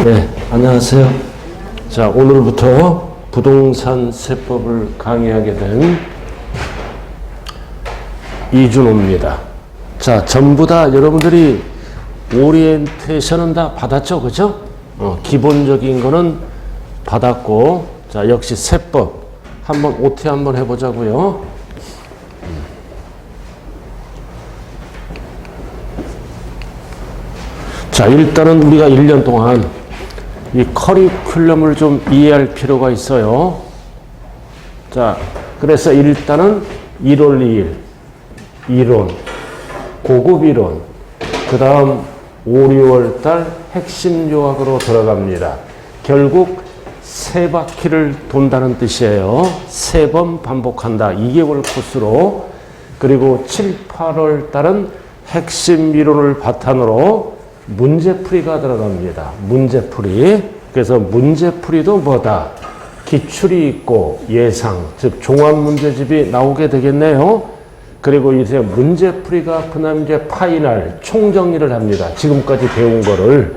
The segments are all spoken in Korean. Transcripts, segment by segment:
네, 안녕하세요. 자, 오늘부터 부동산 세법을 강의하게 된 이준호입니다. 자, 전부 다 여러분들이 오리엔테이션은 다 받았죠, 그죠? 기본적인 거는 받았고, 자, 역시 세법 한번 OT 한번 해보자고요. 자, 일단은 우리가 1년 동안 이 커리큘럼을 좀 이해할 필요가 있어요. 자, 그래서 일단은 1월 2일 이론, 고급 이론, 그 다음 5, 6월 달 핵심 요약으로 들어갑니다. 결국 세 바퀴를 돈다는 뜻이에요. 3번 반복한다. 2개월 코스로. 그리고 7, 8월 달은 핵심 이론을 바탕으로 문제풀이가 들어갑니다. 문제풀이. 그래서 문제풀이도 뭐다? 기출이 있고 예상, 즉 종합문제집이 나오게 되겠네요. 그리고 이제 문제풀이가 그다음 이제 파이널 총정리를 합니다. 지금까지 배운 거를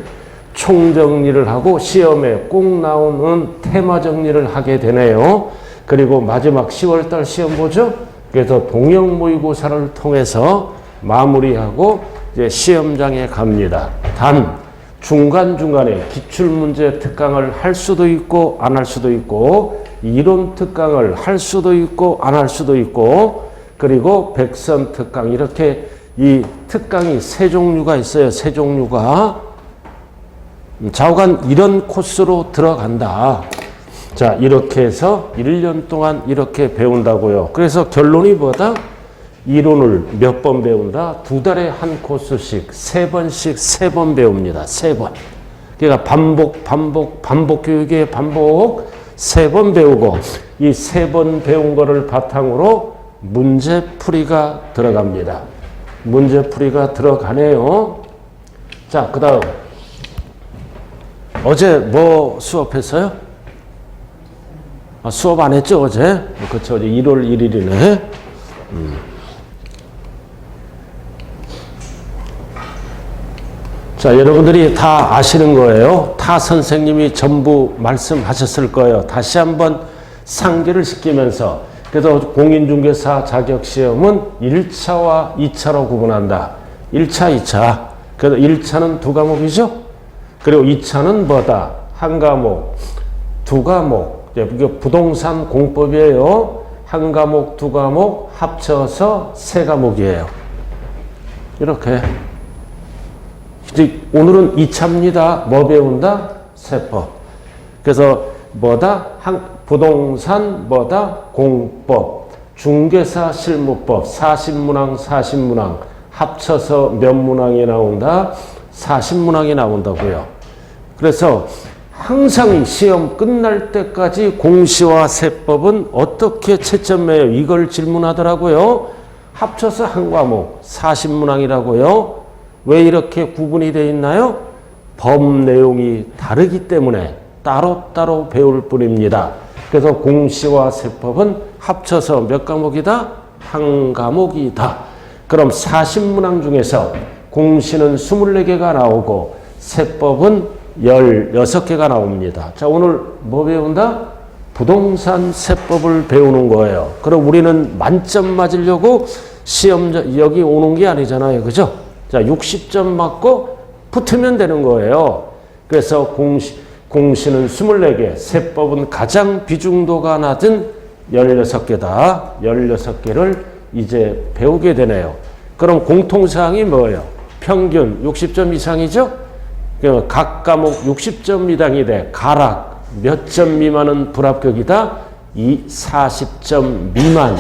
총정리를 하고 시험에 꼭 나오는 테마 정리를 하게 되네요. 그리고 마지막 10월달 시험 보죠. 그래서 동형 모의고사를 통해서 마무리하고 이제 시험장에 갑니다. 단 중간중간에 기출문제 특강을 할 수도 있고 안 할 수도 있고 이론 특강을 할 수도 있고 안 할 수도 있고 그리고 백선 특강 이렇게 이 특강이 3종류가 있어요. 3종류가 좌우간 이런 코스로 들어간다. 자, 이렇게 해서 1년 동안 이렇게 배운다고요. 그래서 결론이 뭐다? 이론을 몇 번 배운다? 2달에 한 코스씩 3번씩 3번 배웁니다. 3번. 그러니까 반복 교육의 반복 3번 배우고 이 3번 배운 거를 바탕으로 문제풀이가 들어갑니다. 문제풀이가 들어가네요. 자, 그 다음 어제 뭐 수업했어요? 수업 안 했죠, 어제? 그쵸, 어제 1월 1일이네. 자, 여러분들이 다 아시는 거예요. 타 선생님이 전부 말씀하셨을 거예요. 다시 한번 상기를 시키면서. 그래서 공인중개사 자격시험은 1차와 2차로 구분한다. 1차, 2차. 그래서 1차는 2과목이죠. 그리고 2차는 뭐다? 1과목, 2과목. 이게 부동산 공법이에요. 1과목, 2과목 합쳐서 3과목이에요. 이렇게. 오늘은 2차입니다. 뭐 배운다? 세법. 그래서 뭐다? 부동산 뭐다? 공법. 중개사 실무법. 40문항 합쳐서 몇 문항이 나온다? 40문항이 나온다고요. 그래서 항상 시험 끝날 때까지 공시와 세법은 어떻게 채점해요? 이걸 질문하더라고요. 합쳐서 한 과목 40문항이라고요. 왜 이렇게 구분이 되어 있나요? 법 내용이 다르기 때문에 따로따로 배울 뿐입니다. 그래서 공시와 세법은 합쳐서 몇 과목이다? 한 과목이다. 그럼 40문항 중에서 공시는 24개가 나오고 세법은 16개가 나옵니다. 자, 오늘 뭐 배운다? 부동산 세법을 배우는 거예요. 그럼 우리는 만점 맞으려고 시험 여기 오는 게 아니잖아요. 그죠? 자, 60점 맞고 붙으면 되는 거예요. 그래서 공시는 24개, 세법은 가장 비중도가 낮은 16개다. 16개를 이제 배우게 되네요. 그럼 공통사항이 뭐예요? 평균 60점 이상이죠? 각 과목 60점 이상이돼. 가락 몇 점 미만은 불합격이다. 40점 미만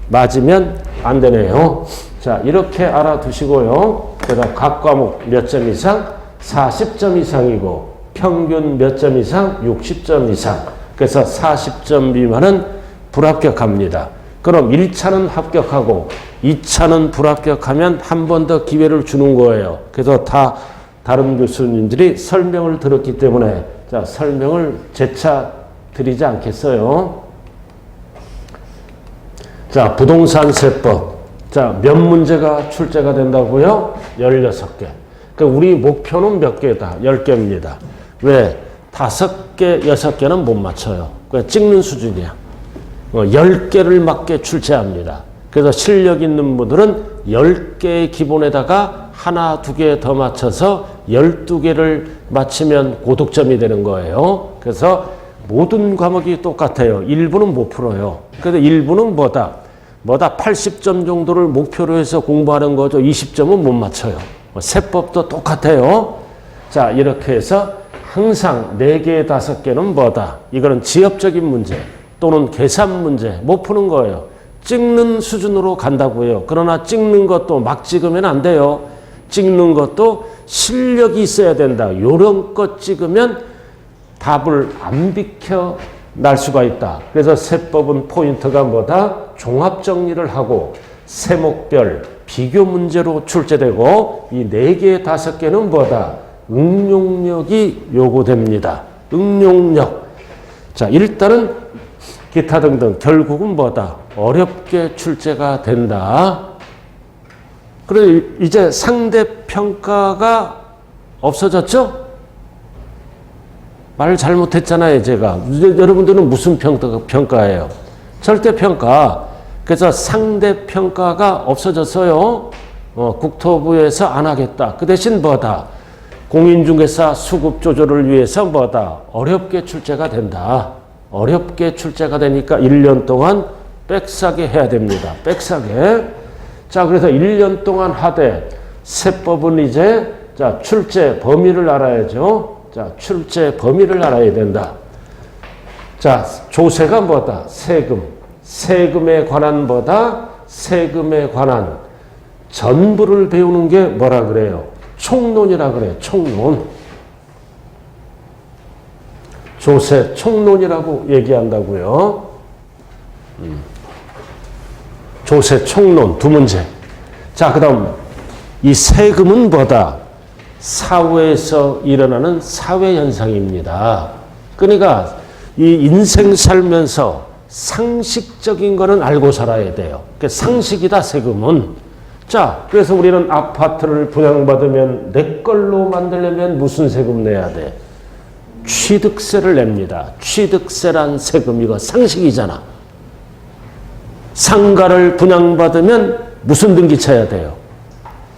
맞으면 안 되네요. 자, 이렇게 알아두시고요. 그래서 각 과목 몇 점 이상? 40점 이상이고 평균 몇 점 이상? 60점 이상. 그래서 40점 미만은 불합격합니다. 그럼 1차는 합격하고 2차는 불합격하면 한 번 더 기회를 주는 거예요. 그래서 다 다른 교수님들이 설명을 들었기 때문에 자, 설명을 재차 드리지 않겠어요. 자, 부동산 세법. 자, 몇 문제가 출제가 된다고요? 16개. 그러니까 우리 목표는 몇 개다? 10개입니다. 왜? 5개, 6개는 못 맞춰요. 그냥 찍는 수준이야. 10개를 맞게 출제합니다. 그래서 실력 있는 분들은 10개의 기본에다가 하나, 2개 더 맞춰서 12개를 맞히면 고득점이 되는 거예요. 그래서 모든 과목이 똑같아요. 일부는 못 풀어요. 그래서 일부는 뭐다? 80점 정도를 목표로 해서 공부하는 거죠. 20점은 못 맞춰요. 세법도 똑같아요. 자, 이렇게 해서 항상 4개, 5개는 뭐다? 이거는 지엽적인 문제 또는 계산 문제 못 푸는 거예요. 찍는 수준으로 간다고요. 그러나 찍는 것도 막 찍으면 안 돼요. 찍는 것도 실력이 있어야 된다. 요런 것 찍으면 답을 안 비켜 날 수가 있다. 그래서 세법은 포인트가 뭐다? 종합 정리를 하고 세목별 비교 문제로 출제되고 이 4개, 5개는 뭐다? 응용력이 요구됩니다. 응용력. 자, 일단은 기타 등등 결국은 뭐다? 어렵게 출제가 된다. 그래 이제 상대평가가 없어졌죠? 말 잘못했잖아요, 제가. 여러분들은 무슨 평가예요? 절대평가. 그래서 상대평가가 없어졌어요. 국토부에서 안 하겠다. 그 대신 뭐다? 공인중개사 수급 조절을 위해서 뭐다? 어렵게 출제가 된다. 어렵게 출제가 되니까 1년 동안 빽싸게 해야 됩니다. 빽싸게. 자, 그래서 1년 동안 하되 세법은 이제 자, 출제 범위를 알아야죠. 자, 출제 범위를 알아야 된다. 자, 조세가 뭐다? 세금. 세금에 관한 뭐다? 세금에 관한 전부를 배우는 게 뭐라 그래요? 총론이라 그래요. 총론. 조세 총론이라고 얘기한다고요. 조세 총론 두 문제. 자, 그 다음 이 세금은 뭐다? 사회에서 일어나는 사회현상입니다. 그러니까 이 인생 살면서 상식적인 거는 알고 살아야 돼요. 상식이다, 세금은. 자, 그래서 우리는 아파트를 분양받으면 내 걸로 만들려면 무슨 세금 내야 돼? 취득세를 냅니다. 취득세란 세금, 이거 상식이잖아. 상가를 분양받으면 무슨 등기 쳐야 돼요?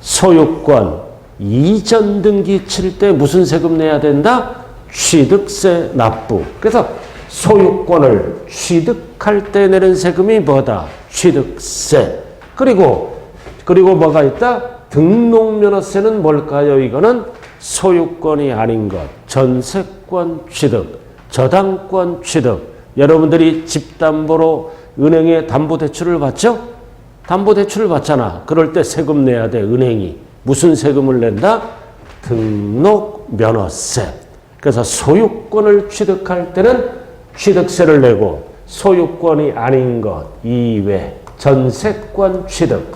소유권 이전 등기 칠 때 무슨 세금 내야 된다? 취득세 납부. 그래서 소유권을 취득할 때 내는 세금이 뭐다? 취득세. 그리고 뭐가 있다? 등록면허세는 뭘까요? 이거는 소유권이 아닌 것. 전세권 취득, 저당권 취득. 여러분들이 집담보로 은행에 담보대출을 받죠? 담보대출을 받잖아. 그럴 때 세금 내야 돼, 은행이. 무슨 세금을 낸다? 등록면허세. 그래서 소유권을 취득할 때는 취득세를 내고 소유권이 아닌 것 이외 전세권 취득,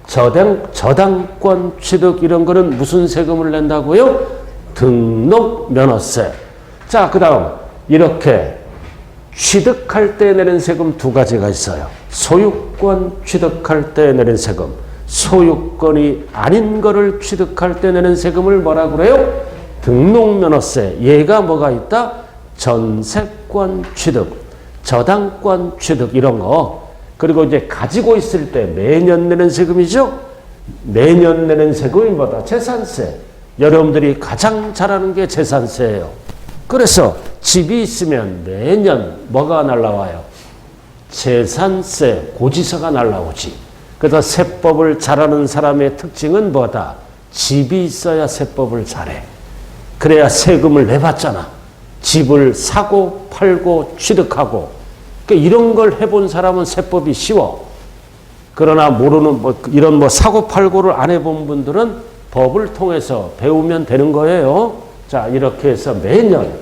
저당권 취득 이런 거는 무슨 세금을 낸다고요? 등록면허세. 자, 그 다음 이렇게 취득할 때 내는 세금 두 가지가 있어요. 소유권 취득할 때 내는 세금, 소유권이 아닌 거를 취득할 때 내는 세금을 뭐라 그래요? 등록면허세. 얘가 뭐가 있다? 전세권 취득, 저당권 취득 이런 거. 그리고 이제 가지고 있을 때 매년 내는 세금이죠. 매년 내는 세금이 뭐다? 재산세. 여러분들이 가장 잘 아는 게 재산세예요. 그래서 집이 있으면 매년 뭐가 날라와요? 재산세 고지서가 날라오지. 그래서 세법을 잘하는 사람의 특징은 뭐다? 집이 있어야 세법을 잘해. 그래야 세금을 내봤잖아. 집을 사고 팔고 취득하고. 그러니까 이런 걸 해본 사람은 세법이 쉬워. 그러나 모르는 이런 사고 팔고를 안 해본 분들은 법을 통해서 배우면 되는 거예요. 자, 이렇게 해서 매년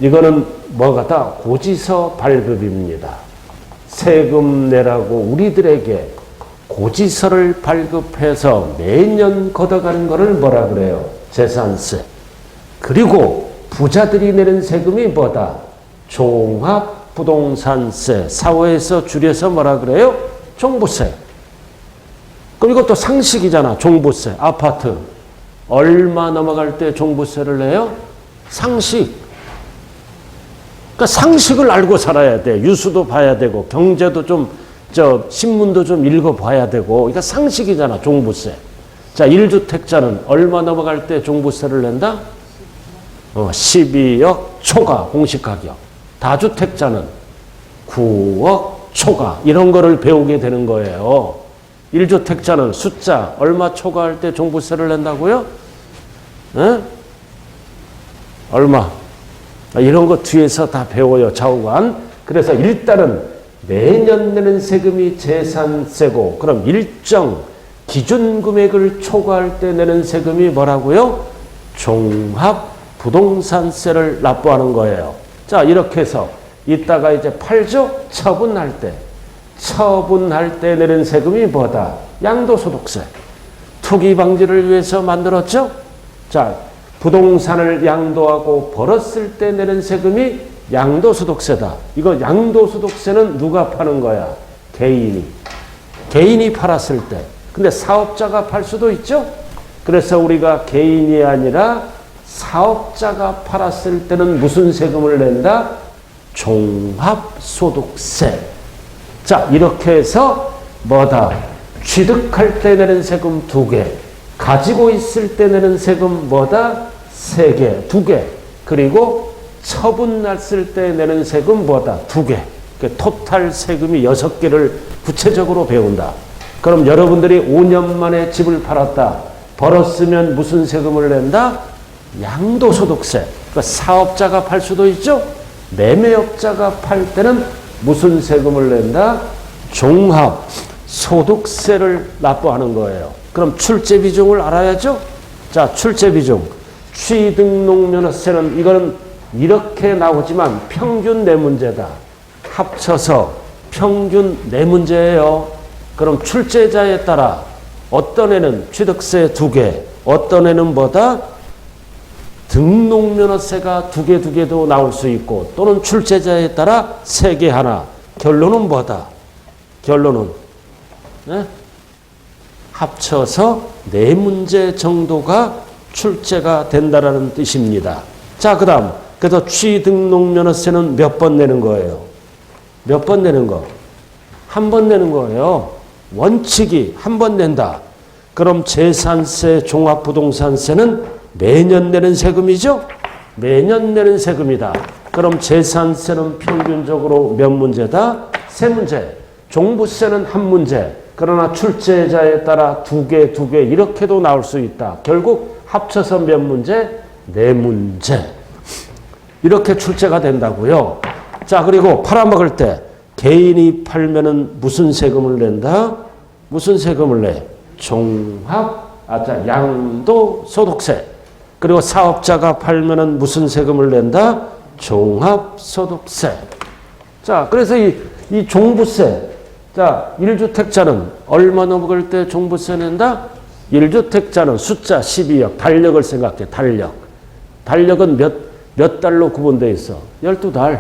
이거는 뭐가다? 고지서 발급입니다. 세금 내라고 우리들에게 고지서를 발급해서 매년 걷어가는 거를 뭐라 그래요? 재산세. 그리고 부자들이 내는 세금이 뭐다? 종합부동산세. 사회에서 줄여서 뭐라 그래요? 종부세. 그럼 이것도 상식이잖아. 종부세. 아파트 얼마 넘어갈 때 종부세를 내요? 상식. 그러니까 상식을 알고 살아야 돼. 뉴스도 봐야 되고, 경제도 좀, 신문도 좀 읽어봐야 되고. 그러니까 상식이잖아, 종부세. 자, 1주택자는 얼마 넘어갈 때 종부세를 낸다? 12억 초과 공시가격. 다주택자는 9억 초과. 이런 거를 배우게 되는 거예요. 1주택자는 숫자 얼마 초과할 때 종부세를 낸다고요? 에? 얼마? 이런 거 뒤에서 다 배워요, 좌우간. 그래서 일단은 매년 내는 세금이 재산세고, 그럼 일정 기준 금액을 초과할 때 내는 세금이 뭐라고요? 종합부동산세를 납부하는 거예요. 자, 이렇게 해서 이따가 이제 팔죠? 처분할 때. 처분할 때 내는 세금이 뭐다? 양도소득세. 투기 방지를 위해서 만들었죠? 자, 부동산을 양도하고 벌었을 때 내는 세금이 양도소득세다. 이거 양도소득세는 누가 파는 거야? 개인이. 개인이 팔았을 때. 근데 사업자가 팔 수도 있죠? 그래서 우리가 개인이 아니라 사업자가 팔았을 때는 무슨 세금을 낸다? 종합소득세. 자, 이렇게 해서 뭐다? 취득할 때 내는 세금 2개. 가지고 있을 때 내는 세금 뭐다? 3개, 2개. 그리고 처분났을 때 내는 세금 뭐다? 2개. 토탈 세금이 6개를 구체적으로 배운다. 그럼 여러분들이 5년 만에 집을 팔았다. 벌었으면 무슨 세금을 낸다? 양도소득세. 그러니까 사업자가 팔 수도 있죠? 매매업자가 팔 때는 무슨 세금을 낸다? 종합소득세를 납부하는 거예요. 그럼 출제 비중을 알아야죠? 자, 출제 비중. 취등록면허세는 이거는 이렇게 나오지만 평균 4문제다. 합쳐서 평균 4문제예요. 그럼 출제자에 따라 어떤 애는 취득세 2개, 어떤 애는 뭐다? 등록면허세가 2개도 나올 수 있고, 또는 출제자에 따라 3개 하나. 결론은 뭐다? 결론은 네? 합쳐서 4문제 정도가 출제가 된다라는 뜻입니다. 자, 그 다음. 그래서 취등록면허세는 몇 번 내는 거예요? 몇 번 내는 거? 한 번 내는 거예요. 원칙이 한 번 낸다. 그럼 재산세, 종합부동산세는 매년 내는 세금이죠? 매년 내는 세금이다. 그럼 재산세는 평균적으로 몇 문제다? 3문제. 종부세는 1문제. 그러나 출제자에 따라 2개 이렇게도 나올 수 있다. 결국 합쳐서 몇 문제? 4문제. 이렇게 출제가 된다고요. 자, 그리고 팔아먹을 때 개인이 팔면은 무슨 세금을 낸다? 무슨 세금을 내? 양도소득세. 그리고 사업자가 팔면은 무슨 세금을 낸다? 종합소득세. 자, 그래서 이 종부세. 자, 1주택자는 얼마 넘어갈 때 종부세 낸다? 1주택자는 숫자 12억, 달력을 생각해, 달력. 달력은 몇 달로 구분되어 있어? 12달.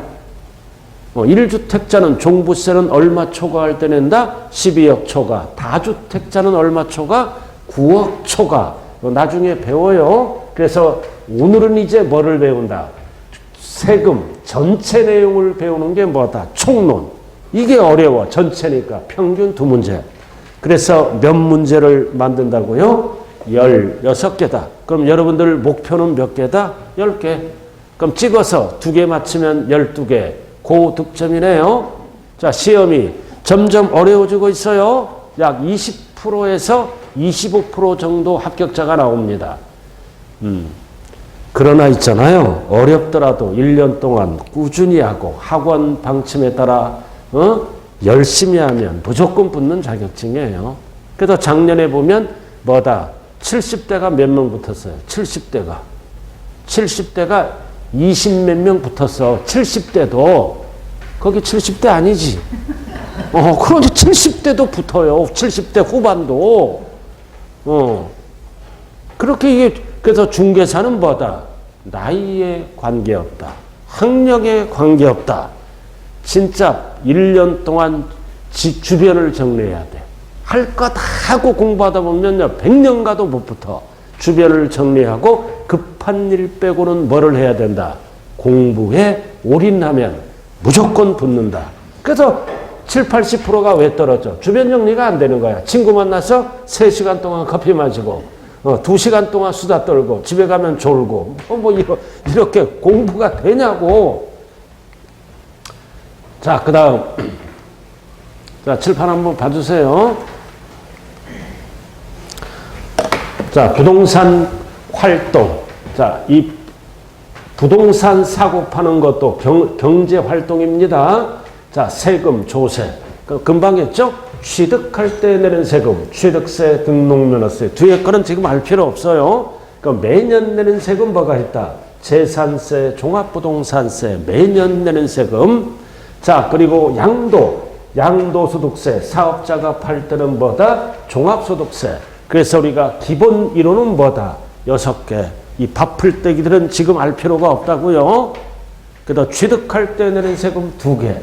1주택자는 종부세는 얼마 초과할 때 낸다? 12억 초과. 다주택자는 얼마 초과? 9억 초과. 나중에 배워요. 그래서 오늘은 이제 뭐를 배운다? 세금 전체 내용을 배우는 게 뭐다? 총론. 이게 어려워. 전체니까. 평균 2문제. 그래서 몇 문제를 만든다고요? 16개다. 그럼 여러분들 목표는 몇 개다? 10개. 그럼 찍어서 2개 맞추면 12개. 고득점이네요. 자, 시험이 점점 어려워지고 있어요. 약 20%에서 25% 정도 합격자가 나옵니다. 그러나 있잖아요. 어렵더라도 1년 동안 꾸준히 하고 학원 방침에 따라 열심히 하면 무조건 붙는 자격증이에요. 그래서 작년에 보면 뭐다? 70대가 몇 명 붙었어요. 70대가 20 몇 명 붙었어. 70대도. 거기 70대 아니지. 그런데 70대도 붙어요. 70대 후반도. 그렇게 이게, 그래서 중개사는 뭐다? 나이에 관계없다. 학력에 관계없다. 진짜 1년 동안 주변을 정리해야 돼. 할 거 다 하고 공부하다 보면 100년 가도 못 붙어. 주변을 정리하고 급한 일 빼고는 뭐를 해야 된다? 공부에 올인하면 무조건 붙는다. 그래서 7, 80%가 왜 떨어져? 주변 정리가 안 되는 거야. 친구 만나서 3시간 동안 커피 마시고 2시간 동안 수다 떨고 집에 가면 졸고 이렇게 공부가 되냐고. 자, 그 다음 자, 칠판 한번 봐주세요. 자, 부동산 활동. 자, 이 부동산 사고 파는 것도 경제 활동입니다. 자, 세금, 조세. 금방 했죠? 취득할 때 내는 세금, 취득세, 등록면허세. 뒤에 거는 지금 알 필요 없어요. 매년 내는 세금 뭐가 있다? 재산세, 종합부동산세, 매년 내는 세금. 자, 그리고 양도소득세. 사업자가 팔 때는 뭐다? 종합소득세. 그래서 우리가 기본 이론은 뭐다? 6개. 이 밥풀떼기들은 지금 알 필요가 없다고요. 그래서 취득할 때 내는 세금 2개,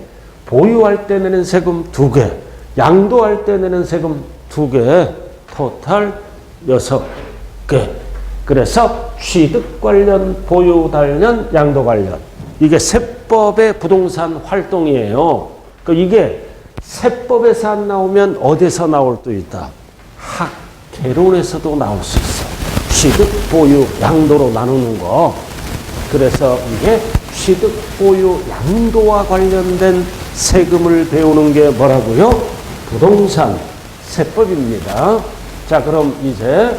보유할 때 내는 세금 2개, 양도할 때 내는 세금 2개, 토탈 6개. 그래서 취득 관련, 보유 관련, 양도 관련. 이게 세법의 부동산 활동이에요. 이게 세법에서 안 나오면 어디서 나올 수 있다? 학개론에서도 나올 수 있어. 취득, 보유, 양도로 나누는 거. 그래서 이게 취득, 보유, 양도와 관련된 세금을 배우는 게 뭐라고요? 부동산 세법입니다. 자, 그럼 이제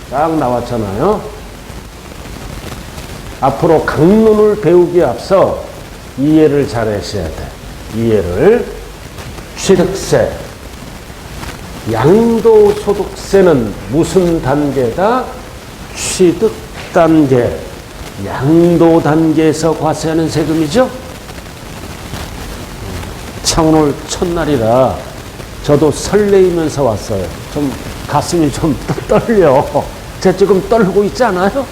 딱 나왔잖아요. 앞으로 강론을 배우기에 앞서 이해를 잘 하셔야 돼. 이해를. 취득세, 양도소득세는 무슨 단계다? 취득 단계, 양도 단계에서 과세하는 세금이죠. 참 오늘 첫날이라 저도 설레이면서 왔어요. 좀 가슴이 좀 떨려. 제가 지금 떨고 있지 않아요?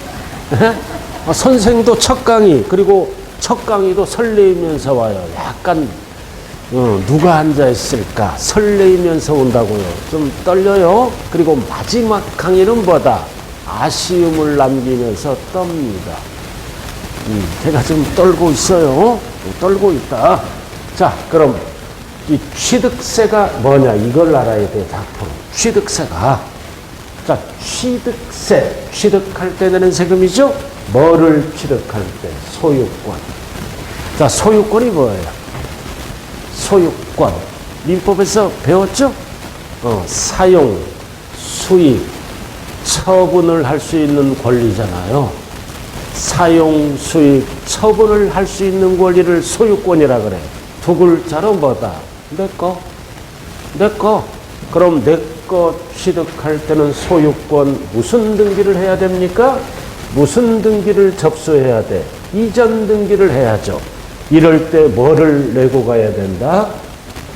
선생도 첫 강의, 그리고 첫 강의도 설레이면서 와요. 약간 누가 앉아있을까? 설레이면서 온다고요. 좀 떨려요. 그리고 마지막 강의는 뭐다? 아쉬움을 남기면서 떱니다. 제가 지금 떨고 있어요. 떨고 있다. 자, 그럼 이 취득세가 뭐냐? 이걸 알아야 돼, 앞으로. 취득세가. 자, 취득세. 취득할 때 내는 세금이죠? 뭐를 취득할 때? 소유권. 자, 소유권이 뭐예요? 소유권. 민법에서 배웠죠? 사용, 수익, 처분을 할 수 있는 권리잖아요. 사용, 수익, 처분을 할 수 있는 권리를 소유권이라 그래. 두 글자로 뭐다? 내 거. 내 거. 그럼 내 거 취득할 때는 소유권 무슨 등기를 해야 됩니까? 무슨 등기를 접수해야 돼? 이전 등기를 해야죠. 이럴 때 뭐를 내고 가야 된다?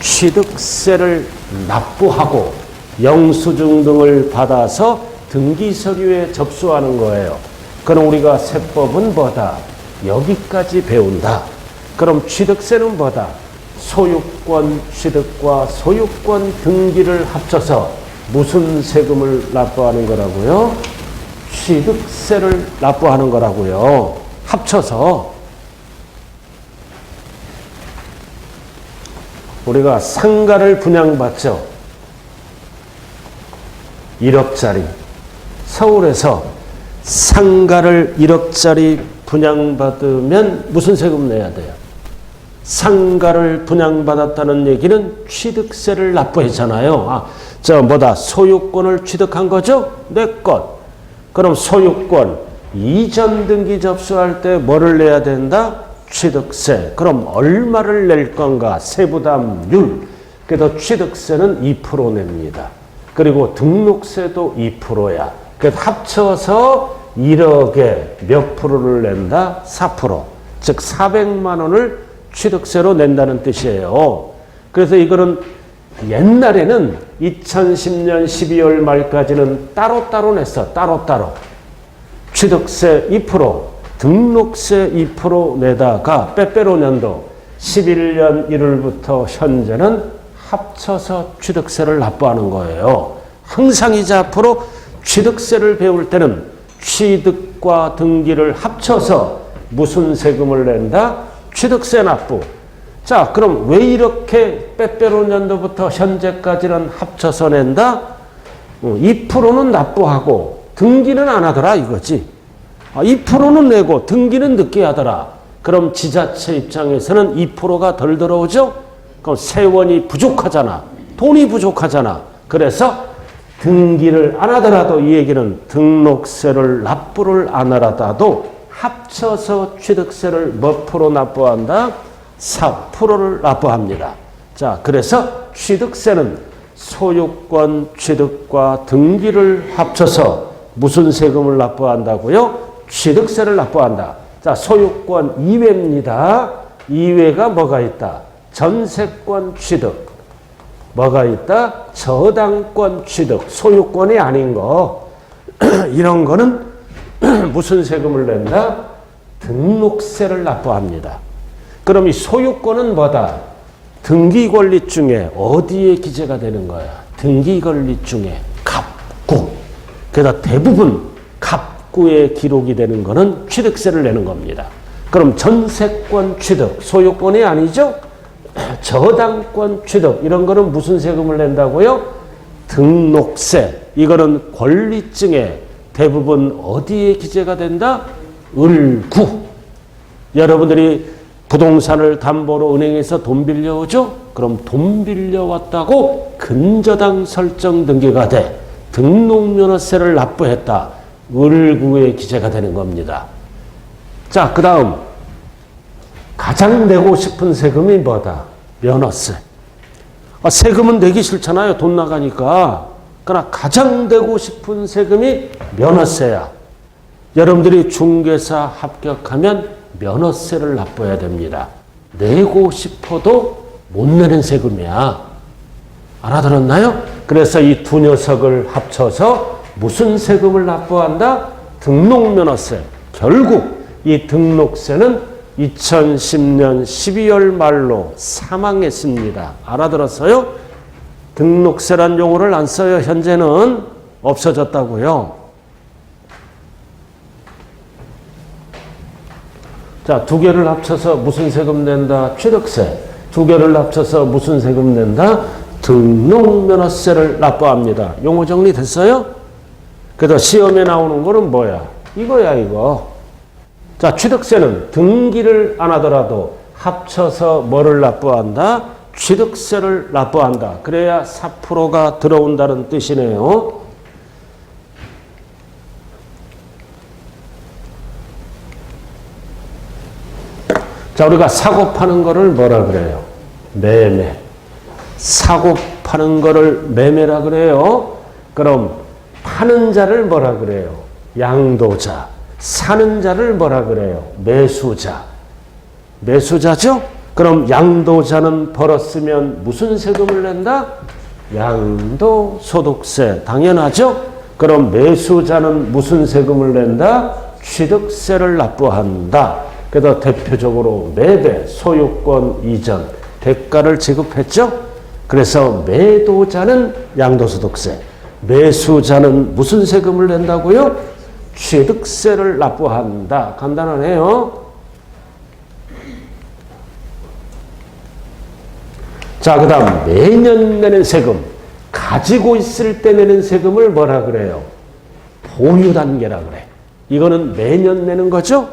취득세를 납부하고 영수증 등을 받아서 등기 서류에 접수하는 거예요. 그럼 우리가 세법은 뭐다? 여기까지 배운다. 그럼 취득세는 뭐다? 소유권 취득과 소유권 등기를 합쳐서 무슨 세금을 납부하는 거라고요? 취득세를 납부하는 거라고요. 합쳐서. 우리가 상가를 분양받죠. 1억짜리. 서울에서 상가를 1억짜리 분양받으면 무슨 세금 내야 돼요? 상가를 분양받았다는 얘기는 취득세를 납부했잖아요. 소유권을 취득한 거죠? 내 것. 그럼 소유권 이전 등기 접수할 때 뭐를 내야 된다? 취득세. 그럼 얼마를 낼 건가? 세부담률. 그래서 취득세는 2% 냅니다. 그리고 등록세도 2%야. 그래서 합쳐서 1억에 몇 프로를 낸다? 4%. 즉 400만 원을 취득세로 낸다는 뜻이에요. 그래서 이거는 옛날에는 2010년 12월 말까지는 따로따로 냈어. 따로따로. 취득세 2%. 등록세 2% 내다가 빼빼로 년도 11년 1월부터 현재는 합쳐서 취득세를 납부하는 거예요. 항상 이제 앞으로 취득세를 배울 때는 취득과 취득과 등기를 합쳐서 무슨 세금을 낸다? 취득세 납부. 자, 그럼 왜 이렇게 빼빼로 연도부터 현재까지는 합쳐서 낸다? 2%는 납부하고 등기는 안 하더라 이거지. 2%는 내고 등기는 늦게 하더라. 그럼 지자체 입장에서는 2%가 덜 들어오죠? 그럼 세원이 부족하잖아. 돈이 부족하잖아. 그래서 등기를 안 하더라도 이 얘기는 등록세를 납부를 안 하더라도 합쳐서 취득세를 몇 프로 납부한다? 4%를 납부합니다. 자, 그래서 취득세는 소유권 취득과 등기를 합쳐서 무슨 세금을 납부한다고요? 취득세를 납부한다. 자, 소유권 2회입니다. 2회가 뭐가 있다? 전세권 취득. 뭐가 있다? 저당권 취득. 소유권이 아닌 거. 이런 거는 무슨 세금을 낸다? 등록세를 납부합니다. 그럼 이 소유권은 뭐다? 등기 권리 중에 어디에 기재가 되는 거야? 등기 권리 중에 갑구. 그래서 대부분 갑구에 기록이 되는 거는 취득세를 내는 겁니다. 그럼 전세권 취득, 소유권이 아니죠? 저당권 취득, 이런 거는 무슨 세금을 낸다고요? 등록세. 이거는 권리증에 대부분 어디에 기재가 된다? 을구. 여러분들이 부동산을 담보로 은행에서 돈 빌려오죠? 그럼 돈 빌려왔다고 근저당 설정 등기가 돼. 등록면허세를 납부했다. 을구에 기재가 되는 겁니다. 자, 그 다음 가장 내고 싶은 세금이 뭐다? 면허세. 세금은 내기 싫잖아요. 돈 나가니까. 그러나 가장 내고 싶은 세금이 면허세야. 여러분들이 중개사 합격하면 면허세를 납부해야 됩니다. 내고 싶어도 못 내는 세금이야. 알아들었나요? 그래서 이 두 녀석을 합쳐서 무슨 세금을 납부한다? 등록면허세. 결국 이 등록세는 2010년 12월 말로 사망했습니다. 알아들었어요? 등록세란 용어를 안 써요. 현재는 없어졌다고요. 자, 두 개를 합쳐서 무슨 세금 낸다? 취득세. 두 개를 합쳐서 무슨 세금 낸다? 등록면허세를 납부합니다. 용어 정리 됐어요? 그래서 시험에 나오는 거는 뭐야? 이거야, 이거. 자, 취득세는 등기를 안 하더라도 합쳐서 뭐를 납부한다? 취득세를 납부한다. 그래야 4%가 들어온다는 뜻이네요. 자, 우리가 사고 파는 거를 뭐라 그래요? 매매. 사고 파는 거를 매매라 그래요. 그럼 파는 자를 뭐라 그래요? 양도자. 사는 자를 뭐라 그래요? 매수자. 매수자죠? 그럼 양도자는 벌었으면 무슨 세금을 낸다? 양도소득세. 당연하죠? 그럼 매수자는 무슨 세금을 낸다? 취득세를 납부한다. 그래서 대표적으로 매배, 소유권 이전, 대가를 지급했죠? 그래서 매도자는 양도소득세, 매수자는 무슨 세금을 낸다고요? 취득세를 납부한다. 간단하네요. 자, 그 다음 매년 내는 세금. 가지고 있을 때 내는 세금을 뭐라 그래요? 보유단계라 그래. 이거는 매년 내는 거죠?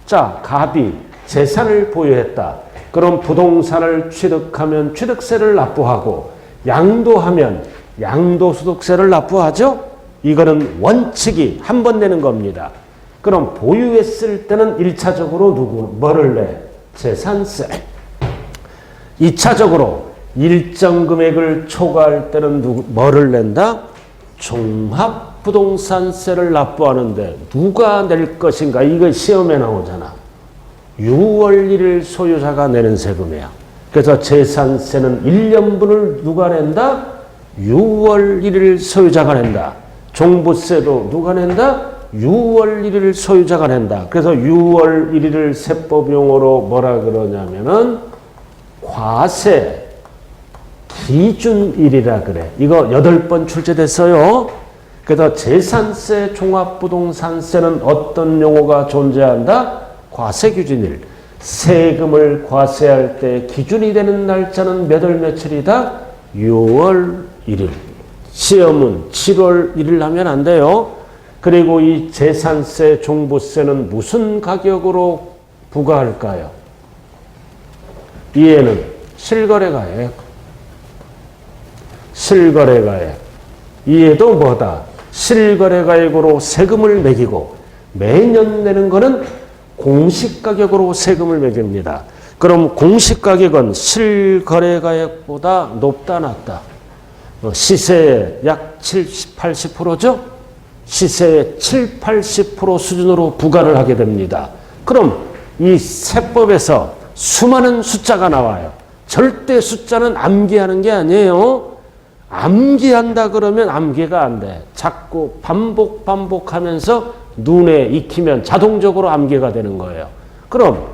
자, 갑이 재산을 보유했다. 그럼 부동산을 취득하면 취득세를 납부하고, 양도하면 양도소득세를 납부하죠? 이거는 원칙이 한 번 내는 겁니다. 그럼 보유했을 때는 1차적으로 뭐를 내? 재산세. 2차적으로 일정 금액을 초과할 때는 뭐를 낸다? 종합부동산세를 납부하는데 누가 낼 것인가? 이거 시험에 나오잖아. 6월 1일 소유자가 내는 세금이야. 그래서 재산세는 1년분을 누가 낸다? 6월 1일 소유자가 낸다. 종부세도 누가 낸다? 6월 1일 소유자가 낸다. 그래서 6월 1일을 세법용어로 뭐라 그러냐면은 과세 기준일이라 그래. 이거 8번 출제됐어요. 그래서 재산세, 종합부동산세는 어떤 용어가 존재한다? 과세규준일. 세금을 과세할 때 기준이 되는 날짜는 몇 월 며칠이다? 6월 1일. 시험은 7월 1일 하면 안 돼요. 그리고 이 재산세, 종부세는 무슨 가격으로 부과할까요? 이해는 실거래가액. 실거래가액. 이해도 뭐다? 실거래가액으로 세금을 매기고 매년 내는 거는 공시가격으로 세금을 매깁니다. 그럼 공시가격은 실거래가액보다 높다 낮다? 시세의 약 70, 80%죠? 시세의 7, 80% 수준으로 부과를 하게 됩니다. 그럼 이 세법에서 수많은 숫자가 나와요. 절대 숫자는 암기하는 게 아니에요. 암기한다 그러면 암기가 안 돼. 자꾸 반복하면서 눈에 익히면 자동적으로 암기가 되는 거예요. 그럼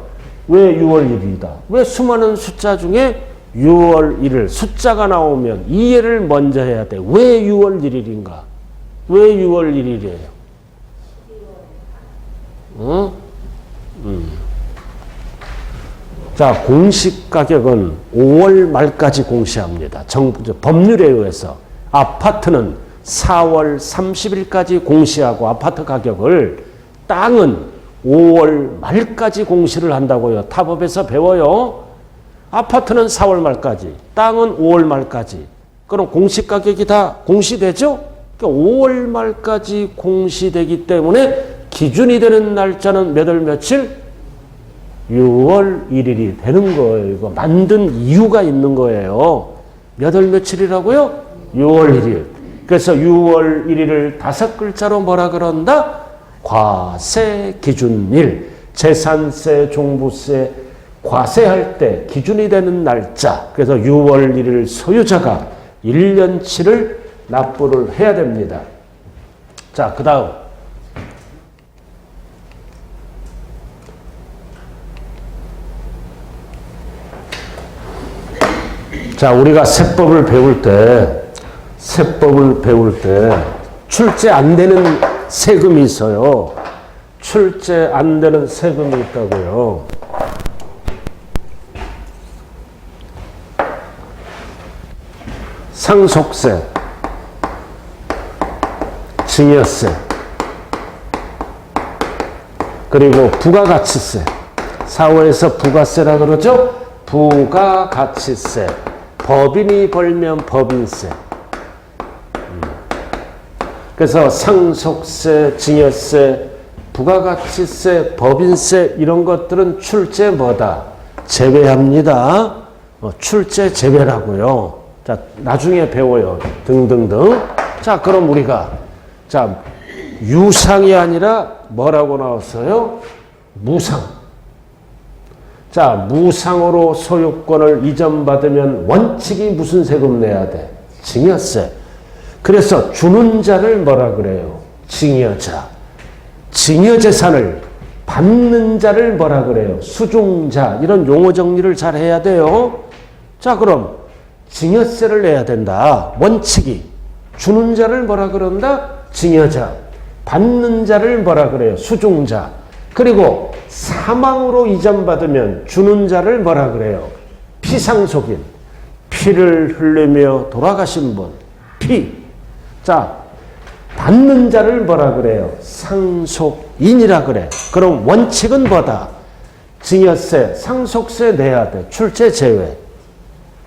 왜 6월 1일이다? 왜 수많은 숫자 중에 6월 1일 숫자가 나오면 이해를 먼저 해야 돼. 왜 6월 1일인가? 왜 6월 1일이에요? 어? 자, 공시가격은 5월 말까지 공시합니다. 법률에 의해서. 아파트는 4월 30일까지 공시하고 아파트 가격을, 땅은 5월 말까지 공시를 한다고요. 타법에서 배워요. 아파트는 4월 말까지, 땅은 5월 말까지. 그럼 공시가격이 다 공시되죠? 그러니까 5월 말까지 공시되기 때문에 기준이 되는 날짜는 몇 월 며칠? 6월 1일이 되는 거예요. 이거 만든 이유가 있는 거예요. 몇 월 며칠이라고요? 6월 1일. 그래서 6월 1일을 5글자로 뭐라 그런다? 과세기준일. 재산세, 종부세 과세할 때 기준이 되는 날짜. 그래서 6월 1일 소유자가 1년치를 납부를 해야 됩니다. 자, 그 다음. 자, 우리가 세법을 배울 때 출제 안 되는 세금이 있어요. 출제 안 되는 세금이 있다고요. 상속세, 증여세, 그리고 부가가치세. 사회에서 부가세라 그러죠? 부가가치세. 법인이 벌면 법인세. 그래서 상속세, 증여세, 부가가치세, 법인세 이런 것들은 출제 뭐다? 제외합니다. 출제 제외라고요. 자, 나중에 배워요. 등등등. 자, 그럼 우리가 자, 유상이 아니라 뭐라고 나왔어요? 무상. 자, 무상으로 소유권을 이전받으면 원칙이 무슨 세금 내야 돼? 증여세. 그래서 주는 자를 뭐라 그래요? 증여자. 증여재산을 받는 자를 뭐라 그래요? 수종자. 이런 용어 정리를 잘 해야 돼요. 자, 그럼 증여세를 내야 된다. 원칙이. 주는 자를 뭐라 그런다? 증여자. 받는 자를 뭐라 그래요? 수종자. 그리고 사망으로 이전받으면 주는 자를 뭐라 그래요? 피상속인. 피를 흘리며 돌아가신 분. 피. 자, 받는 자를 뭐라 그래요? 상속인이라 그래. 그럼 원칙은 뭐다? 증여세, 상속세 내야 돼. 출제 제외.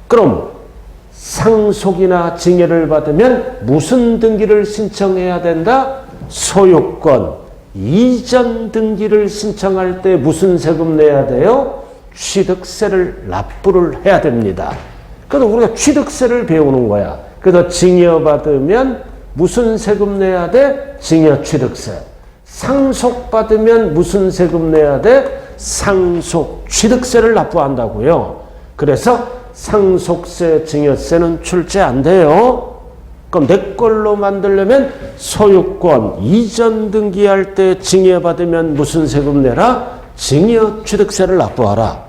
그럼 상속이나 증여를 받으면 무슨 등기를 신청해야 된다? 소유권. 이전 등기를 신청할 때 무슨 세금 내야 돼요? 취득세를 납부를 해야 됩니다. 그래서 우리가 취득세를 배우는 거야. 그래서 증여받으면 무슨 세금 내야 돼? 증여취득세. 상속받으면 무슨 세금 내야 돼? 상속취득세를 납부한다고요. 그래서 상속세, 증여세는 출제 안 돼요. 그럼 내 걸로 만들려면 소유권 이전 등기할 때 증여받으면 무슨 세금 내라? 증여취득세를 납부하라.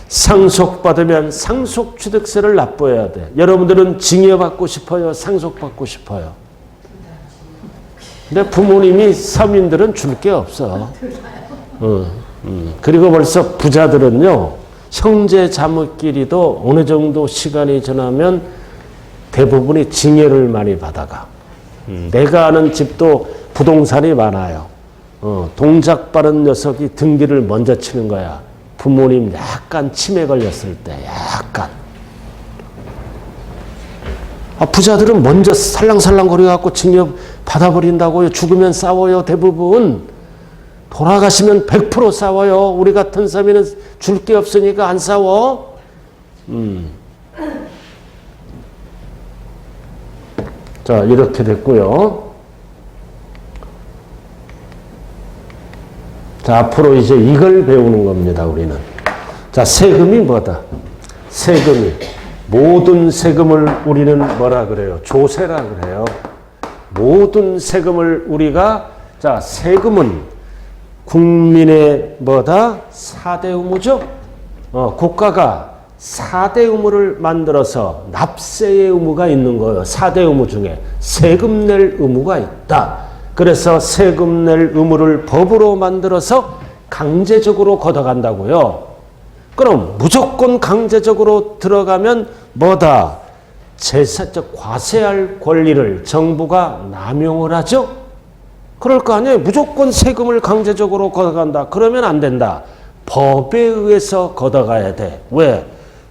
상속받으면 상속취득세를 납부해야 돼. 여러분들은 증여받고 싶어요? 상속받고 싶어요? 근데 부모님이 서민들은 줄 게 없어. 그리고 벌써 부자들은요, 형제 자매끼리도 어느 정도 시간이 지나면 대부분이 징해를 많이 받아가. 내가 아는 집도 부동산이 많아요. 동작 빠른 녀석이 등기를 먼저 치는 거야. 부모님 약간 치매 걸렸을 때, 약간. 부자들은 먼저 살랑살랑 거려갖고 징역 받아버린다고요. 죽으면 싸워요, 대부분. 돌아가시면 100% 싸워요. 우리 같은 사람은 줄 게 없으니까 안 싸워. 자, 이렇게 됐고요. 자, 앞으로 이제 이걸 배우는 겁니다, 우리는. 자, 세금이 뭐다? 세금이. 모든 세금을 우리는 뭐라 그래요? 조세라 그래요. 모든 세금을 우리가, 자, 세금은 국민의 뭐다? 4대 의무죠? 국가가 4대 의무를 만들어서 납세의 의무가 있는 거예요. 4대 의무 중에 세금 낼 의무가 있다. 그래서 세금 낼 의무를 법으로 만들어서 강제적으로 걷어간다고요. 그럼 무조건 강제적으로 들어가면 뭐다? 제사적 과세할 권리를 정부가 남용을 하죠? 그럴 거 아니에요. 무조건 세금을 강제적으로 걷어간다. 그러면 안 된다. 법에 의해서 걷어가야 돼. 왜?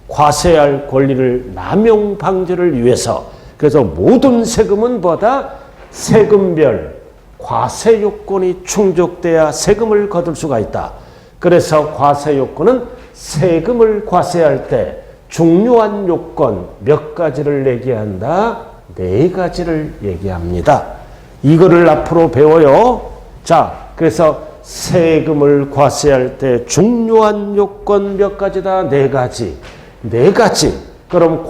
과세할 권리를 남용 방지를 위해서. 그래서 모든 세금은 뭐다? 세금별 과세 요건이 충족돼야 세금을 거둘 수가 있다. 그래서 과세 요건은 세금을 과세할 때 중요한 요건 몇 가지를 얘기한다? 4가지를 얘기합니다. 이거를 앞으로 배워요. 자, 그래서 세금을 과세할 때 중요한 요건 몇 가지다? 4가지. 4가지. 그럼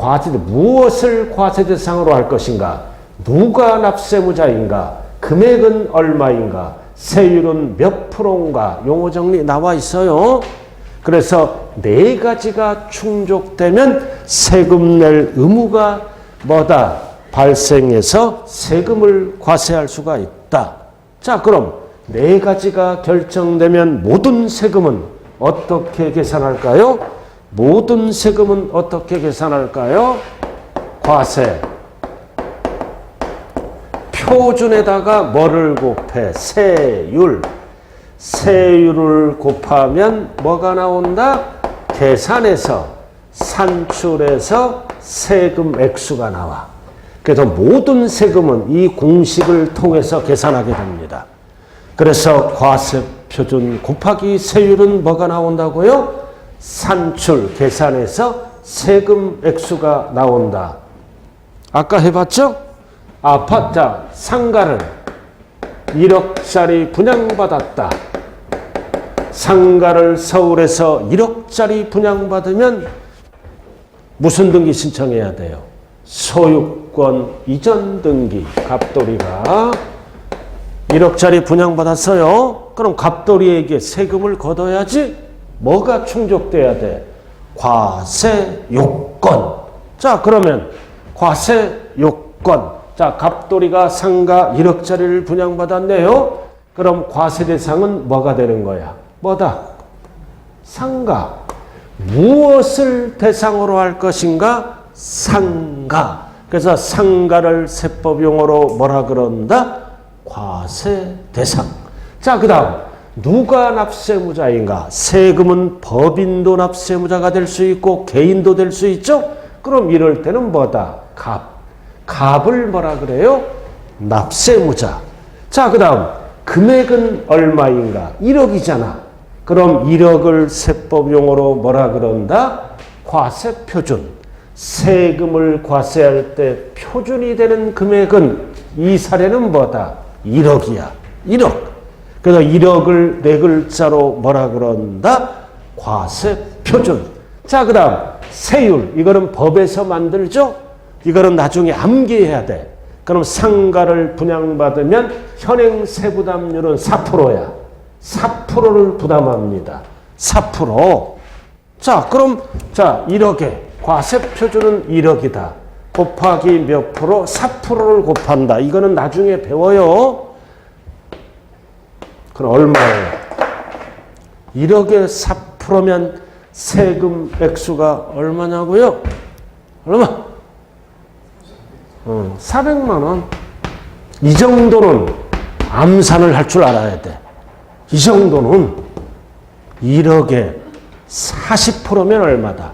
무엇을 과세 대상으로 할 것인가? 누가 납세무자인가? 금액은 얼마인가? 세율은 몇 프로인가? 용어 정리 나와 있어요. 그래서 4가지가 충족되면 세금 낼 의무가 뭐다? 발생해서 세금을 과세할 수가 있다. 자, 그럼 4가지가 결정되면 모든 세금은 어떻게 계산할까요? 모든 세금은 어떻게 계산할까요? 과세. 표준에다가 뭐를 곱해? 세율. 세율을 곱하면 뭐가 나온다? 계산해서 산출해서 세금 액수가 나와. 그래서 모든 세금은 이 공식을 통해서 계산하게 됩니다. 그래서 과세 표준 곱하기 세율은 뭐가 나온다고요? 산출, 계산해서 세금 액수가 나온다. 아까 해봤죠? 아파트, 상가를 1억짜리 분양받았다. 상가를 서울에서 1억짜리 분양받으면 무슨 등기 신청해야 돼요? 소유권 이전 등기. 갑돌이가 1억짜리 분양받았어요. 그럼 갑돌이에게 세금을 걷어야지. 뭐가 충족돼야 돼? 과세 요건. 자, 그러면 과세 요건. 자, 갑돌이가 상가 1억짜리를 분양받았네요. 그럼 과세 대상은 뭐가 되는 거야? 뭐다? 상가. 무엇을 대상으로 할 것인가? 상가. 그래서 상가를 세법 용어로 뭐라 그런다? 과세 대상. 자, 그 다음 누가 납세무자인가? 세금은 법인도 납세무자가 될 수 있고 개인도 될 수 있죠? 그럼 이럴 때는 뭐다? 갑을 뭐라 그래요? 납세무자. 자, 그 다음 금액은 얼마인가? 1억이잖아. 그럼 1억을 세법 용어로 뭐라 그런다? 과세표준. 세금을 과세할 때 표준이 되는 금액은 이 사례는 뭐다? 1억이야. 1억. 그래서 1억을 4글자로 뭐라 그런다? 과세표준. 자, 그 다음 세율. 이거는 법에서 만들죠? 이거는 나중에 암기해야 돼. 그럼 상가를 분양받으면 현행 세부담률은 4%야. 4%를 부담합니다. 4%. 자, 그럼 1억에 과세표준은 1억이다. 곱하기 몇 프로? 4%를 곱한다. 이거는 나중에 배워요. 그럼 얼마예요? 1억에 4%면 세금 액수가 얼마냐고요? 얼마? 400만 원. 이 정도는 암산을 할 줄 알아야 돼. 이 정도는 1억에 40%면 얼마다?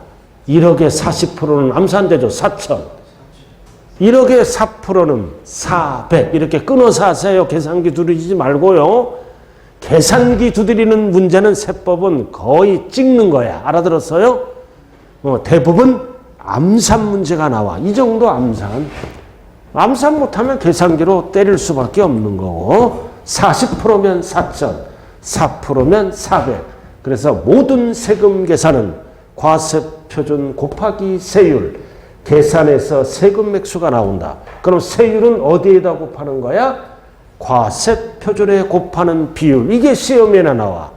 1억에 40%는 암산되죠. 4천. 1억에 4%는 400. 이렇게 끊어서 하세요. 계산기 두드리지 말고요. 계산기 두드리는 문제는 세법은 거의 찍는 거야. 알아들었어요? 대부분 암산 문제가 나와. 이 정도 암산. 암산 못하면 계산기로 때릴 수밖에 없는 거고. 40%면 4천, 4%면 400. 그래서 모든 세금 계산은 과세표준 곱하기 세율. 계산해서 세금 액수가 나온다. 그럼 세율은 어디에다 곱하는 거야? 과세표준에 곱하는 비율. 이게 시험에 나와.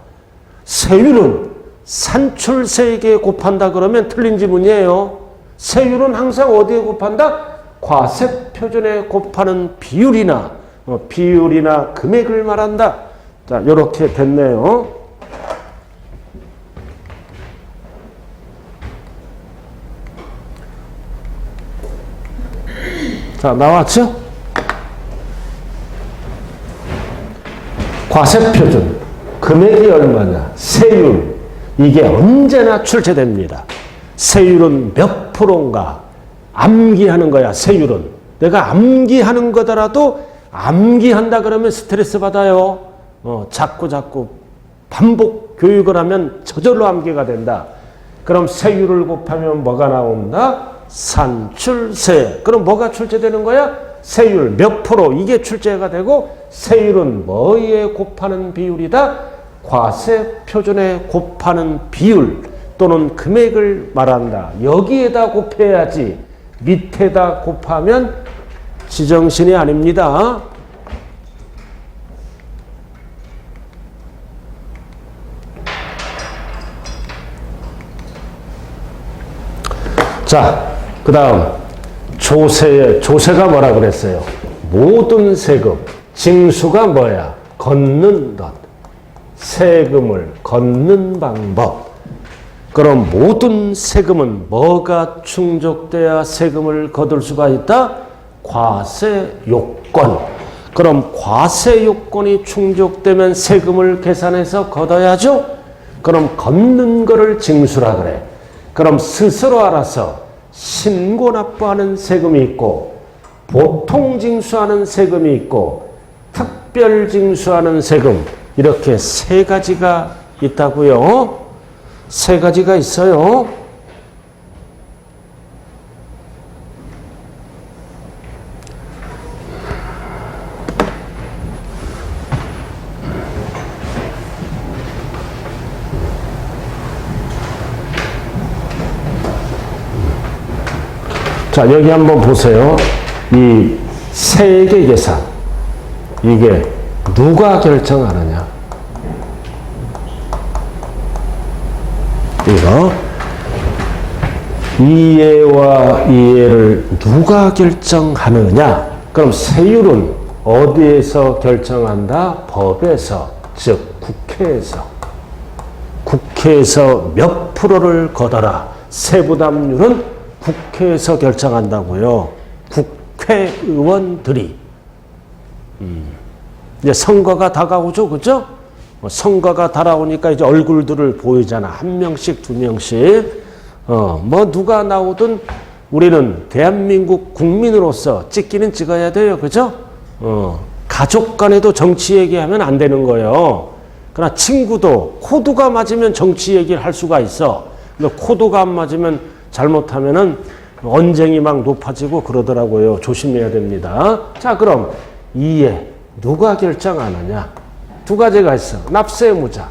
세율은 산출세액에 곱한다 그러면 틀린 지문이에요. 세율은 항상 어디에 곱한다? 과세표준에 곱하는 비율이나 비율이나 금액을 말한다. 자, 이렇게 됐네요. 자, 나왔죠? 과세표준, 금액이 얼마냐, 세율, 이게 언제나 출제됩니다. 세율은 몇 프로인가 암기하는 거야. 세율은 내가 암기하는 거더라도 암기한다 그러면 스트레스 받아요. 자꾸 반복 교육을 하면 저절로 암기가 된다. 그럼 세율을 곱하면 뭐가 나온다? 산출세. 그럼 뭐가 출제되는 거야? 세율 몇 프로, 이게 출제가 되고, 세율은 뭐에 곱하는 비율이다? 과세표준에 곱하는 비율 또는 금액을 말한다. 여기에다 곱해야지 밑에다 곱하면 지정신이 아닙니다. 자, 그 다음 조세가 뭐라 그랬어요? 모든 세금, 징수가 뭐야? 걷는 것. 세금을 걷는 방법. 그럼 모든 세금은 뭐가 충족돼야 세금을 거둘 수가 있다? 과세 요건. 그럼 과세 요건이 충족되면 세금을 계산해서 걷어야죠? 그럼 걷는 거를 징수라 그래. 그럼 스스로 알아서 신고 납부하는 세금이 있고, 보통 징수하는 세금이 있고, 특별 징수하는 세금, 이렇게 세 가지가 있다고요. 세 가지가 있어요. 자, 여기 한번 보세요. 이 세액의 계산, 이게 누가 결정하느냐? 이거 이해와 이해를 누가 결정하느냐? 그럼 세율은 어디에서 결정한다? 법에서, 즉 국회에서. 국회에서 몇 프로를 걷어라. 세부담률은 국회에서 결정한다고요. 국회의원들이. 이제 선거가 다가오죠, 그죠? 선거가 다가오니까 이제 얼굴들을 보이잖아. 한 명씩, 두 명씩. 뭐 누가 나오든 우리는 대한민국 국민으로서 찍기는 찍어야 돼요, 그죠? 가족 간에도 정치 얘기하면 안 되는 거예요. 그러나 친구도 코드가 맞으면 정치 얘기를 할 수가 있어. 근데 코드가 안 맞으면 잘못하면은 언쟁이 막 높아지고 그러더라고요. 조심해야 됩니다. 자, 그럼 이해 누가 결정하느냐? 두 가지가 있어. 납세무자,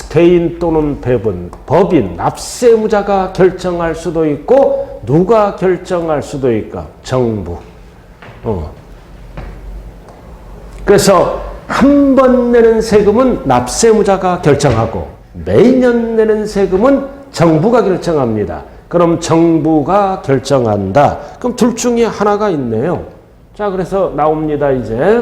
개인 또는 배분, 법인, 납세무자가 결정할 수도 있고 누가 결정할 수도 있고 정부. 그래서 한 번 내는 세금은 납세무자가 결정하고 매년 내는 세금은 정부가 결정합니다. 그럼 정부가 결정한다. 그럼 둘 중에 하나가 있네요. 자, 그래서 나옵니다, 이제.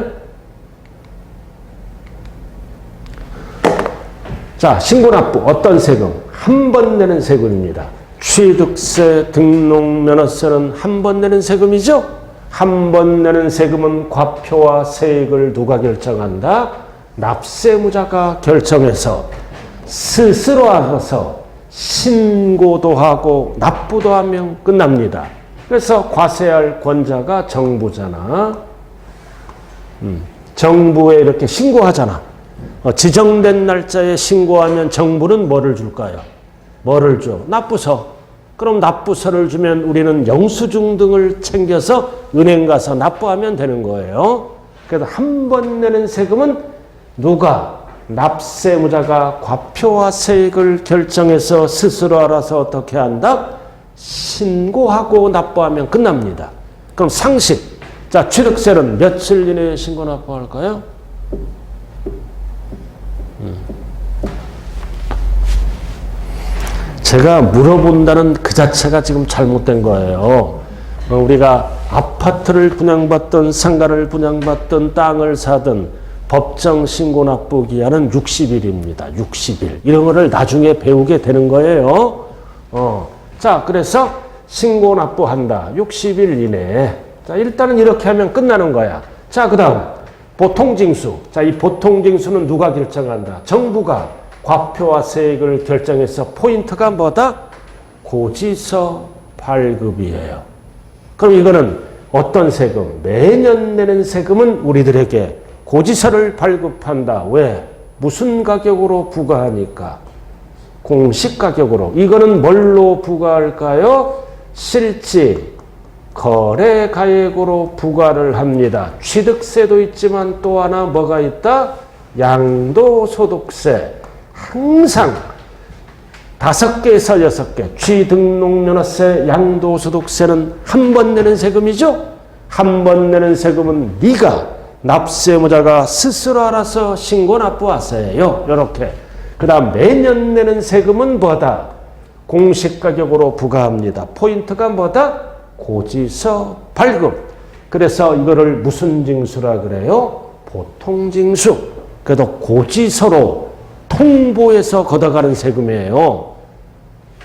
자, 신고납부 어떤 세금? 한 번 내는 세금입니다. 취득세, 등록면허세는 한 번 내는 세금이죠? 한 번 내는 세금은 과표와 세액을 누가 결정한다? 납세무자가 결정해서 스스로 알아서 신고도 하고 납부도 하면 끝납니다. 그래서 과세할 권자가 정부잖아. 정부에 이렇게 신고하잖아. 지정된 날짜에 신고하면 정부는 뭐를 줄까요? 뭐를 줘? 납부서. 그럼 납부서를 주면 우리는 영수증 등을 챙겨서 은행 가서 납부하면 되는 거예요. 그래서 한 번 내는 세금은 누가? 납세무자가 과표와 세액을 결정해서 스스로 알아서 어떻게 한다? 신고하고 납부하면 끝납니다. 그럼 상식. 자, 취득세는 며칠 이내에 신고 납부할까요? 제가 물어본다는 그 자체가 지금 잘못된 거예요. 우리가 아파트를 분양받든 상가를 분양받든 땅을 사든 법정 신고 납부 기한은 60일입니다. 60일. 이런 거를 나중에 배우게 되는 거예요. 자, 그래서 신고 납부한다. 60일 이내에. 자, 일단은 이렇게 하면 끝나는 거야. 자, 그 다음 보통징수. 자, 이 보통징수는 누가 결정한다? 정부가 과표와 세액을 결정해서 포인트가 뭐다? 고지서 발급이에요. 그럼 이거는 어떤 세금? 매년 내는 세금은 우리들에게 고지서를 발급한다. 왜? 무슨 가격으로 부과하니까? 공시가격으로. 이거는 뭘로 부과할까요? 실지 거래가액으로 부과를 합니다. 취득세도 있지만 또 하나 뭐가 있다? 양도소득세. 항상 5개에서 6개. 취등록면허세, 양도소득세는 한 번 내는 세금이죠? 한 번 내는 세금은 네가 납세무자가 스스로 알아서 신고 납부하세요. 이렇게. 그 다음 매년 내는 세금은 뭐다? 공시가격으로 부과합니다. 포인트가 뭐다? 고지서 발급. 그래서 이거를 무슨 징수라 그래요? 보통징수. 그래도 고지서로 통보해서 걷어가는 세금이에요.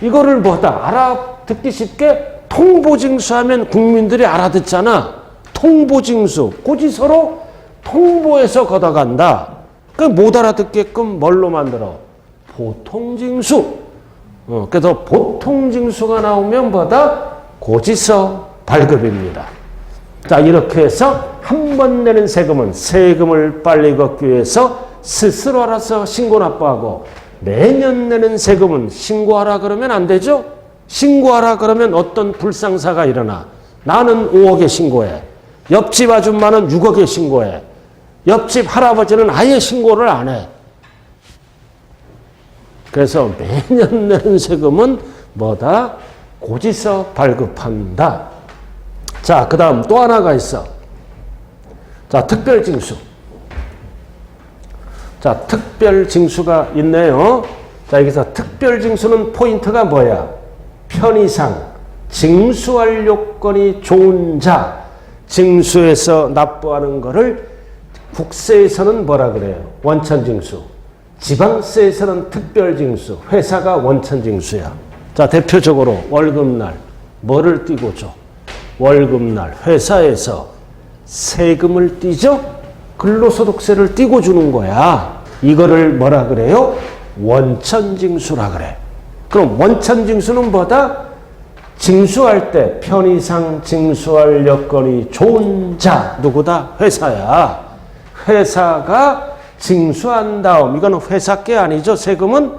이거를 뭐다? 알아듣기 쉽게 통보징수하면 국민들이 알아듣잖아. 통보징수. 고지서로 통보해서 걷어간다. 그 못 알아듣게끔 뭘로 만들어? 보통징수. 그래서 보통징수가 나오면 뭐다? 고지서 발급입니다. 자, 이렇게 해서 한 번 내는 세금은 세금을 빨리 걷기 위해서 스스로 알아서 신고 납부하고, 매년 내는 세금은 신고하라 그러면 안 되죠? 신고하라 그러면 어떤 불상사가 일어나. 나는 5억에 신고해. 옆집 아줌마는 6억에 신고해. 옆집 할아버지는 아예 신고를 안 해. 그래서 매년 내는 세금은 뭐다? 고지서 발급한다. 자, 그 다음 또 하나가 있어. 자, 특별징수. 자, 특별징수가 있네요. 자, 여기서 특별징수는 포인트가 뭐야? 편의상, 징수할 요건이 좋은 자, 징수해서 납부하는 거를 국세에서는 뭐라 그래요? 원천징수. 지방세에서는 특별징수. 회사가 원천징수야. 자, 대표적으로 월급날 뭐를 띄고 줘? 월급날 회사에서 세금을 띄죠? 근로소득세를 띄고 주는 거야. 이거를 뭐라 그래요? 원천징수라 그래. 그럼 원천징수는 뭐다? 징수할 때 편의상 징수할 여건이 좋은 자, 누구다? 회사야. 회사가 징수한 다음, 이거는 회사 게 아니죠. 세금은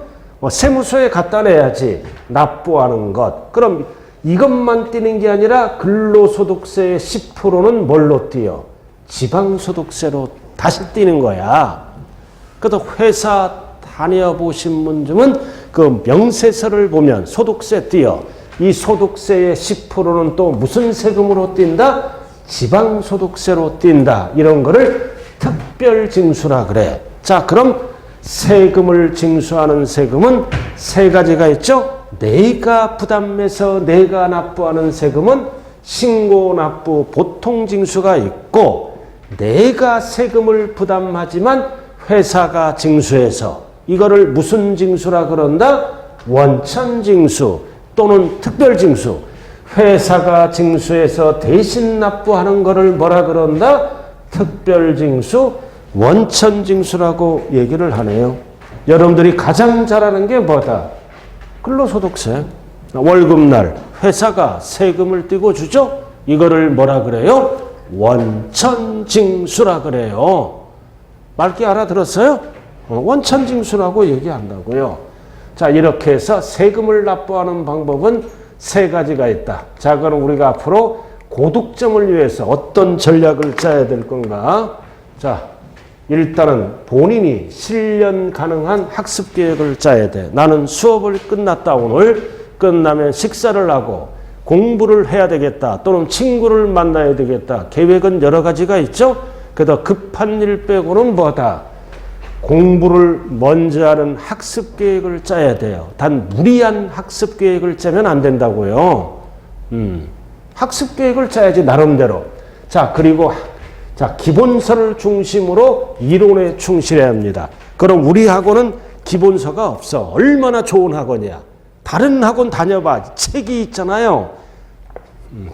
세무서에 갖다 내야지. 납부하는 것. 그럼 이것만 띄는 게 아니라 근로소득세의 10%는 뭘로 띄어? 지방소득세로 다시 띄는 거야. 그래서 회사 다녀보신 분들은 그 명세서를 보면 소득세 띄어. 이 소득세의 10%는 또 무슨 세금으로 띈다? 지방소득세로 띈다. 이런 거를 특별징수라 그래. 자, 그럼 세금을 징수하는 세금은 세 가지가 있죠. 내가 부담해서 내가 납부하는 세금은 신고납부 보통징수가 있고, 내가 세금을 부담하지만 회사가 징수해서 이거를 무슨 징수라 그런다? 원천징수 또는 특별징수. 회사가 징수해서 대신 납부하는 거를 뭐라 그런다? 특별징수, 원천징수라고 얘기를 하네요. 여러분들이 가장 잘 아는 게 뭐다? 근로소득세. 월급날 회사가 세금을 떼고 주죠? 이거를 뭐라 그래요? 원천징수라 그래요. 맑게 알아들었어요? 원천징수라고 얘기한다고요. 자, 이렇게 해서 세금을 납부하는 방법은 세 가지가 있다. 자, 그럼 우리가 앞으로 고득점을 위해서 어떤 전략을 짜야 될 건가? 자, 일단은 본인이 실현 가능한 학습 계획을 짜야 돼. 나는 수업을 끝났다. 오늘 끝나면 식사를 하고 공부를 해야 되겠다. 또는 친구를 만나야 되겠다. 계획은 여러 가지가 있죠. 그래도 급한 일 빼고는 뭐다? 공부를 먼저 하는 학습 계획을 짜야 돼요. 단 무리한 학습 계획을 짜면 안 된다고요. 학습 계획을 짜야지 나름대로. 자, 그리고 자, 기본서를 중심으로 이론에 충실해야 합니다. 그럼 우리 학원은 기본서가 없어. 얼마나 좋은 학원이야. 다른 학원 다녀봐. 책이 있잖아요.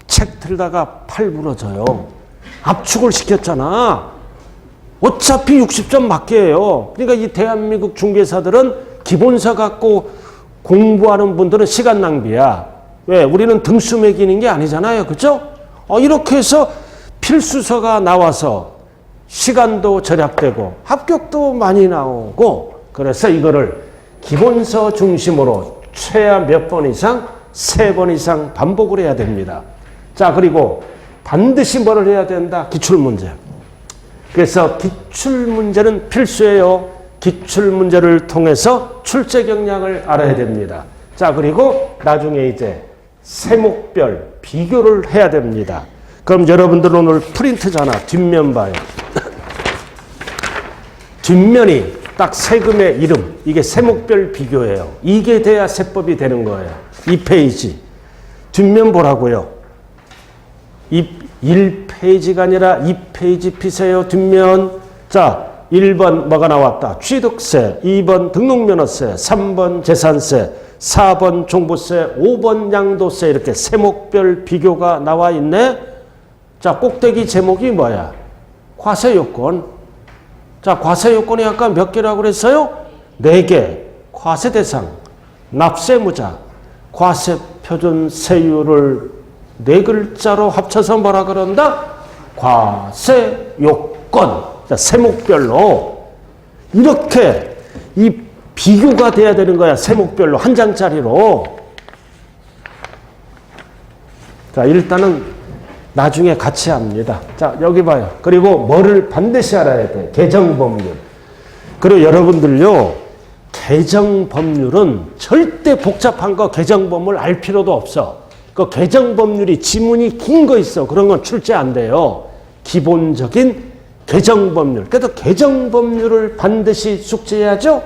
책 들다가 팔 부러져요. 압축을 시켰잖아. 어차피 60점 맞게 해요. 그러니까 이 대한민국 중개사들은 기본서 갖고 공부하는 분들은 시간 낭비야. 왜? 우리는 등수 매기는 게 아니잖아요. 그죠? 이렇게 해서 필수서가 나와서 시간도 절약되고 합격도 많이 나오고, 그래서 이거를 기본서 중심으로 최하 몇 번 이상? 3번 이상 반복을 해야 됩니다. 자, 그리고 반드시 뭐를 해야 된다? 기출문제. 그래서 기출문제는 필수예요. 기출문제를 통해서 출제 경향을 알아야 됩니다. 자, 그리고 나중에 이제 세목별 비교를 해야 됩니다. 그럼 여러분들 오늘 프린트잖아. 뒷면 봐요. 뒷면이 딱 세금의 이름. 이게 세목별 비교예요. 이게 돼야 세법이 되는 거예요. 2페이지. 뒷면 보라고요. 1페이지가 아니라 2페이지 피세요. 뒷면. 자, 1번 뭐가 나왔다? 취득세, 2번 등록면허세, 3번 재산세, 4번 종부세, 5번 양도세, 이렇게 세목별 비교가 나와 있네. 자, 꼭대기 제목이 뭐야? 과세요건. 자, 과세요건이 아까 몇 개라고 그랬어요? 4개. 과세대상, 납세무자, 과세표준세율을 4글자로 합쳐서 뭐라 그런다? 과세요건. 자, 세목별로 이렇게 이 비교가 돼야 되는 거야. 세목별로 한 장짜리로. 자, 일단은 나중에 같이 합니다. 자, 여기 봐요. 그리고 뭐를 반드시 알아야 돼? 개정법률. 그리고 여러분들요, 개정법률은 절대 복잡한 거 개정법률 알 필요도 없어. 그 개정법률이 지문이 긴 거 있어. 그런 건 출제 안 돼요. 기본적인 개정법률. 그래도 개정법률을 반드시 숙지해야죠.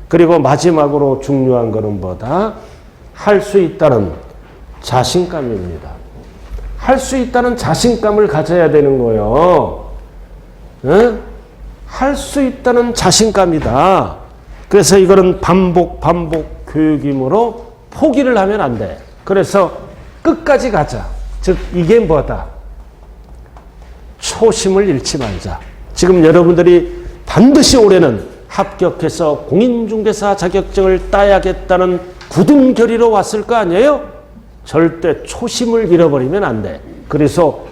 그리고 마지막으로 중요한 거는 뭐다? 할 수 있다는 자신감입니다. 할 수 있다는 자신감을 가져야 되는 거예요. 할 수 있다는 자신감이다. 그래서 이거는 반복 교육이므로 포기를 하면 안 돼. 그래서 끝까지 가자. 즉 이게 뭐다? 초심을 잃지 말자. 지금 여러분들이 반드시 올해는 합격해서 공인중개사 자격증을 따야겠다는 굳은 결의로 왔을 거 아니에요? 절대 초심을 잃어버리면 안 돼. 그래서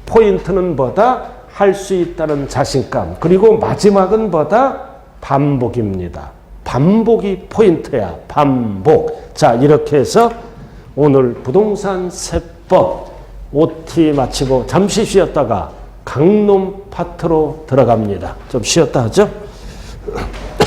포인트는 뭐다? 할 수 있다는 자신감. 그리고 마지막은 뭐다? 반복입니다. 반복이 포인트야. 반복. 자, 이렇게 해서 오늘 부동산 세법 OT 마치고 잠시 쉬었다가 강론 파트로 들어갑니다. 좀 쉬었다 하죠?